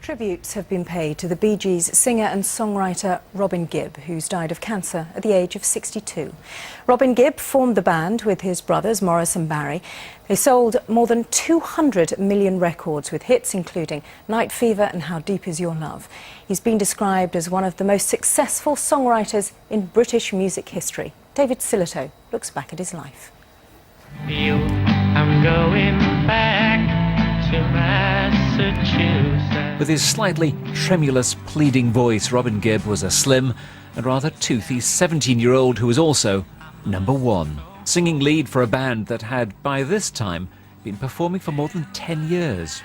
Tributes have been paid to the Bee Gees singer and songwriter Robin Gibb, who's died of cancer at the age of 62. Robin Gibb formed the band with his brothers Maurice and Barry. They sold more than 200 million records with hits including Night Fever and How Deep Is Your Love. He's been described as one of the most successful songwriters in British music history. David Silito looks back at his life. I'm going back to Massachusetts. With his slightly tremulous, pleading voice, Robin Gibb was a slim and rather toothy 17-year-old who was also #1, singing lead for a band that had, by this time, been performing for more than 10 years.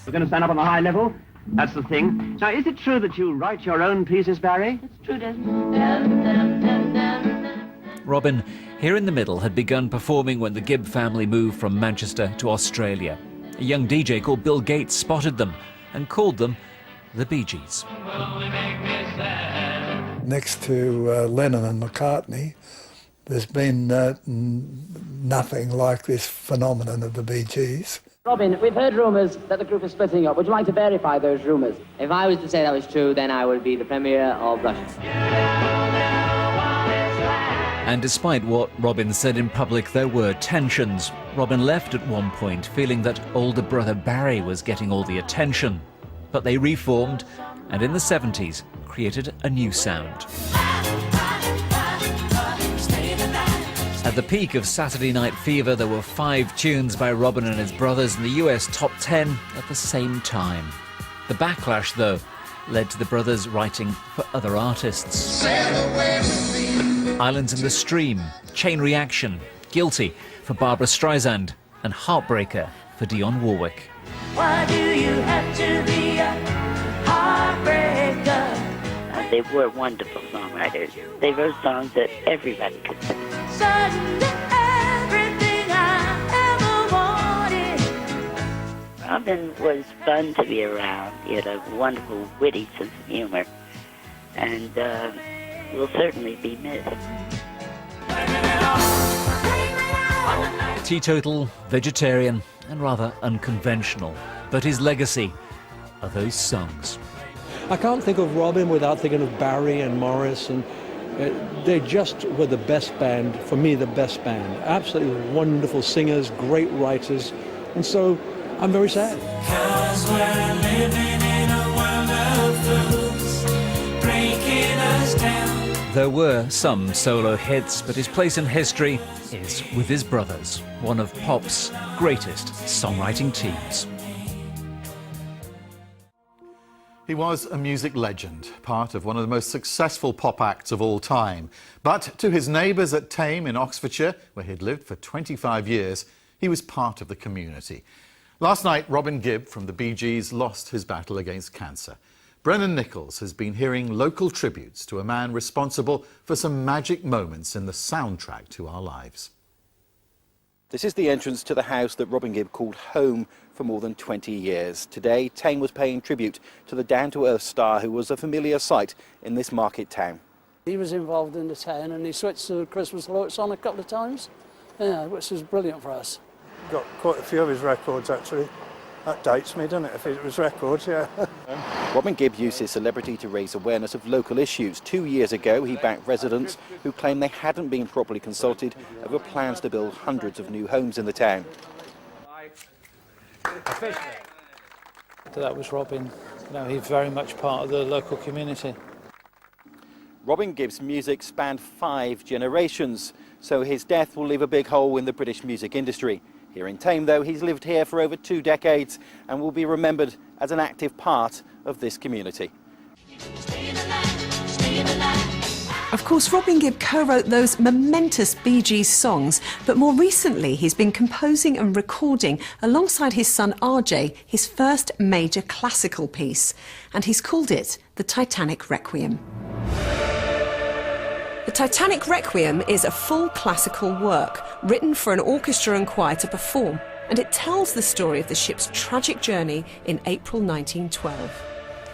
We're going to stand up on the high level. That's the thing. Now, is it true that you write your own pieces, Barry? It's true, Desmond. Robin, here in the middle, had begun performing when the Gibb family moved from Manchester to Australia. A young DJ called Bill Gates spotted them and called them the Bee Gees. Next to Lennon and McCartney, there's been nothing like this phenomenon of the Bee Gees. Robin, we've heard rumours that the group is splitting up. Would you like to verify those rumours? If I was to say that was true, then I would be the Premier of Russia. And despite what Robin said in public, there were tensions. Robin left at one point, feeling that older brother Barry was getting all the attention. But they reformed, and in the 70s, created a new sound. At the peak of Saturday Night Fever, there were 5 tunes by Robin and his brothers in the US top 10 at the same time. The backlash, though, led to the brothers writing for other artists. Islands in the Stream, Chain Reaction, Guilty for Barbara Streisand, and Heartbreaker for Dionne Warwick. Why do you have to be a heartbreaker? They were wonderful songwriters. They wrote songs that everybody could sing. Suddenly everything I ever wanted. Robin was fun to be around. He had a wonderful, witty sense of humor. And will certainly be missed. Teetotal, vegetarian, and rather unconventional. But his legacy are those songs. I can't think of Robin without thinking of Barry and Maurice, and they just were the best band, for me the best band. Absolutely wonderful singers, great writers, and so I'm very sad. 'Cause we're living in a world of fools, breaking us down. There were some solo hits, but his place in history is with his brothers, one of pop's greatest songwriting teams. He was a music legend, part of one of the most successful pop acts of all time. But to his neighbours at Thame in Oxfordshire, where he'd lived for 25 years, he was part of the community. Last night, Robin Gibb from the Bee Gees lost his battle against cancer. Brennan Nichols has been hearing local tributes to a man responsible for some magic moments in the soundtrack to our lives. This is the entrance to the house that Robin Gibb called home for more than 20 years. Today, Thame was paying tribute to the down-to-earth star who was a familiar sight in this market town. He was involved in the town and he switched to Christmas lights on a couple of times, which was brilliant for us. Got quite a few of his records, actually. That dates me, doesn't it, if it was records, yeah. Robin Gibb used his celebrity to raise awareness of local issues. 2 years ago, he backed residents who claimed they hadn't been properly consulted over plans to build hundreds of new homes in the town. That was Robin. He's very much part of the local community. Robin Gibb's music spanned 5 generations, so his death will leave a big hole in the British music industry. Here in Thame, though, he's lived here for over 2 decades and will be remembered as an active part of this community. Of course, Robin Gibb co-wrote those momentous Bee Gees songs, but more recently he's been composing and recording, alongside his son RJ, his first major classical piece, and he's called it the Titanic Requiem. The Titanic Requiem is a full classical work, written for an orchestra and choir to perform, and it tells the story of the ship's tragic journey in April 1912.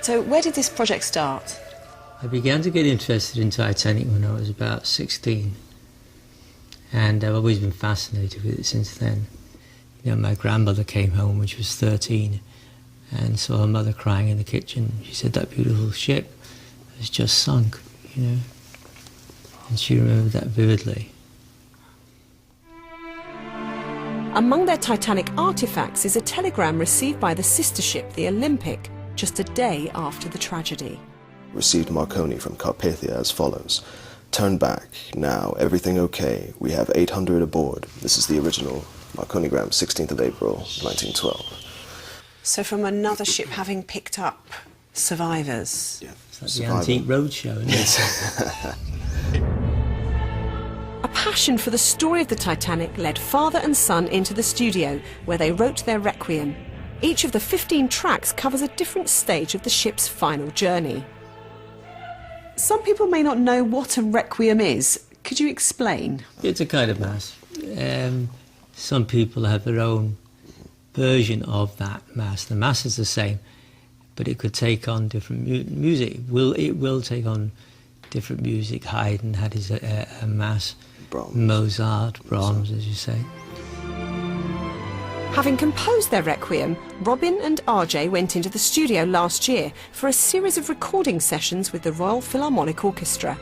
So where did this project start? I began to get interested in Titanic when I was about 16, and I've always been fascinated with it since then. My grandmother came home when she was 13, and saw her mother crying in the kitchen. She said that beautiful ship has just sunk, you know, and she remembered that vividly. Among their Titanic artefacts is a telegram received by the sister ship, the Olympic, just a day after the tragedy. Received Marconi from Carpathia as follows. Turn back. Now, everything okay. We have 800 aboard. This is the original Marconigram, 16th of April, 1912. So from another ship having picked up survivors. Yeah. It's like the Antique Roadshow, isn't it? A passion for the story of the Titanic led father and son into the studio, where they wrote their requiem. Each of the 15 tracks covers a different stage of the ship's final journey. Some people may not know what a requiem is. Could you explain? It's a kind of mass. Some people have their own version of that mass. The mass is the same, but it could take on different music. It will take on different music. Haydn had his a mass. Brahms. Mozart, Brahms, as you say. Having composed their requiem, Robin and RJ went into the studio last year for a series of recording sessions with the Royal Philharmonic Orchestra.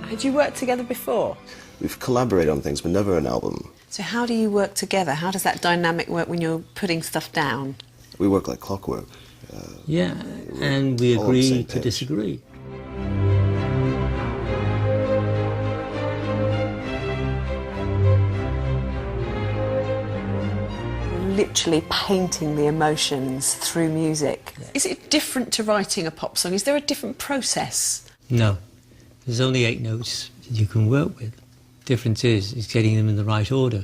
Had you worked together before? We've collaborated on things, but never an album. So how do you work together? How does that dynamic work when you're putting stuff down? We work like clockwork. Yeah, and we agree to disagree. Literally painting the emotions through music. Yeah. Is it different to writing a pop song? Is there a different process? No. There's only 8 notes that you can work with. Difference is getting them in the right order.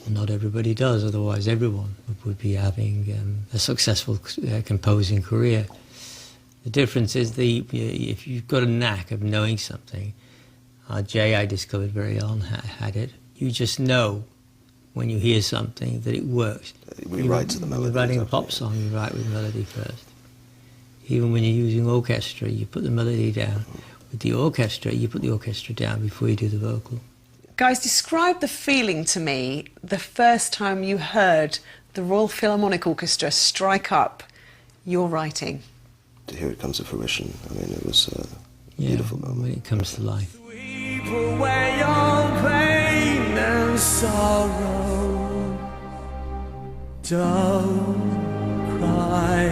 And not everybody does, otherwise everyone would be having a successful composing career. The difference is if you've got a knack of knowing something, Jay, I discovered very on, had it. You just know when you hear something that it works. We write to the melody. When you're writing a pop song, you write with melody first. Even when you're using orchestra, you put the melody down. With the orchestra, you put the orchestra down before you do the vocal. Guys, describe the feeling to me the first time you heard the Royal Philharmonic Orchestra strike up your writing. To hear it come to fruition, I mean, it was a beautiful moment. When it comes to life. Sweep away your pain and sorrow. Don't cry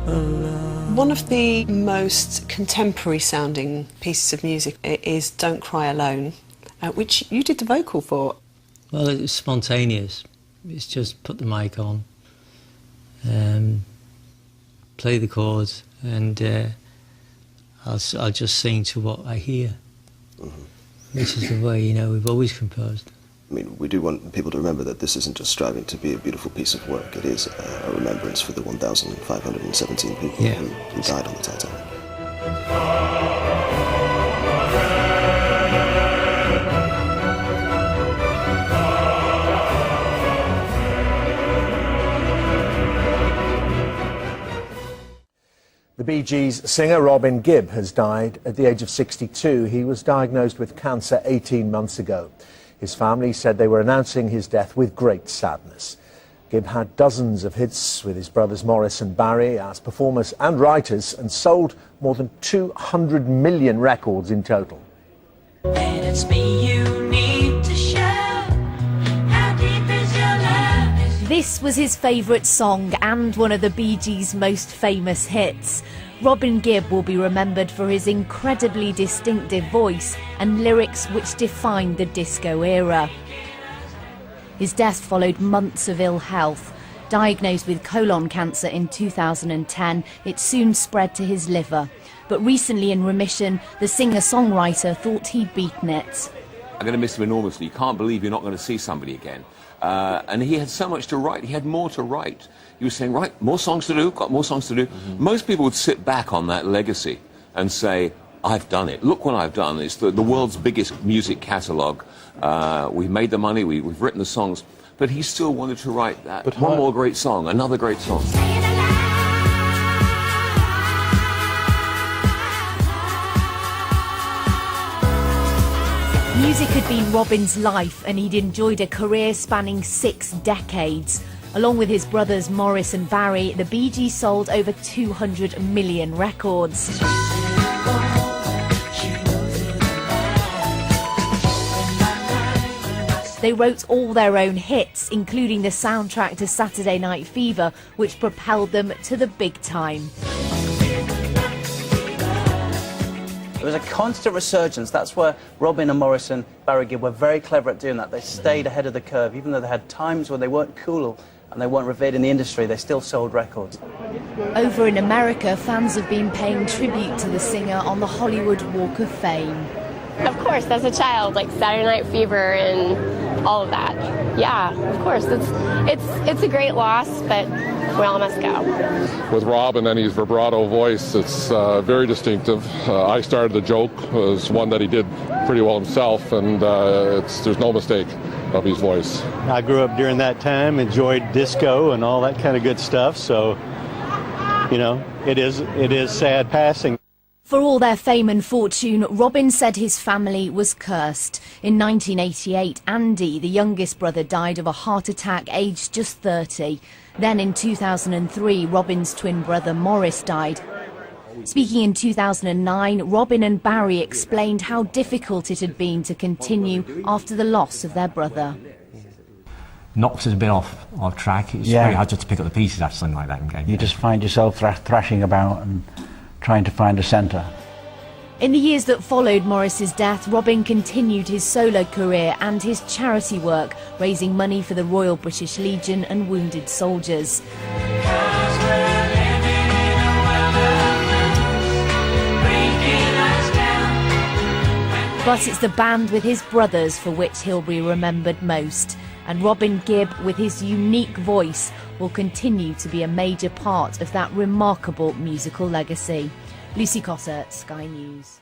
alone. One of the most contemporary sounding pieces of music is Don't Cry Alone, which you did the vocal for. Well, it was spontaneous. It's just put the mic on, play the chords, and I'll just sing to what I hear. Which is the way, you know, we've always composed. I mean, we do want people to remember that this isn't just striving to be a beautiful piece of work. It is a remembrance for the 1,517 people who died on the Titanic. The Bee Gees singer Robin Gibb has died at the age of 62. He was diagnosed with cancer 18 months ago. His family said they were announcing his death with great sadness. Gibb had dozens of hits with his brothers Maurice and Barry as performers and writers, and sold more than 200 million records in total. And it's me you need to show. How deep is your love? This was his favourite song and one of the Bee Gees' most famous hits. Robin Gibb will be remembered for his incredibly distinctive voice and lyrics which defined the disco era. His death followed months of ill health. Diagnosed with colon cancer in 2010, it soon spread to his liver. But recently in remission, the singer-songwriter thought he'd beaten it. I'm going to miss him enormously. You can't believe you're not going to see somebody again. And he had so much to write. He had more to write. He was saying, right, more songs to do, got more songs to do. Most people would sit back on that legacy and say, I've done it. Look what I've done. It's the world's biggest music catalogue. We've made the money, we've written the songs. But he still wanted to write that. But one more great song, another great song. Music had been Robin's life and he'd enjoyed a career spanning 6 decades. Along with his brothers Maurice and Barry, the Bee Gees sold over 200 million records. They wrote all their own hits, including the soundtrack to Saturday Night Fever, which propelled them to the big time. It was a constant resurgence. That's where Robin and Maurice and Barry Gibb were very clever at doing that. They stayed ahead of the curve. Even though they had times when they weren't cool and they weren't revered in the industry, they still sold records. Over in America, fans have been paying tribute to the singer on the Hollywood Walk of Fame. Of course, as a child, like Saturday Night Fever and all of that. Yeah, of course. It's a great loss, but we all must go. With Rob and then his vibrato voice, it's very distinctive. I started the joke. It was one that he did pretty well himself, and there's no mistake of his voice. I grew up during that time, enjoyed disco and all that kind of good stuff, so, you know, it is sad passing. For all their fame and fortune, Robin said his family was cursed. In 1988, Andy, the youngest brother, died of a heart attack aged just 30. Then in 2003, Robin's twin brother Maurice died. Speaking in 2009, Robin and Barry explained how difficult it had been to continue after the loss of their brother. Knocks us a bit off track. It's very hard just to pick up the pieces after something like that in game. You just find yourself thrashing about and trying to find a centre. In the years that followed Maurice's death, Robin continued his solo career and his charity work, raising money for the Royal British Legion and wounded soldiers. But it's the band with his brothers for which he'll be remembered most. And Robin Gibb, with his unique voice, will continue to be a major part of that remarkable musical legacy. Lucy Cotter, Sky News.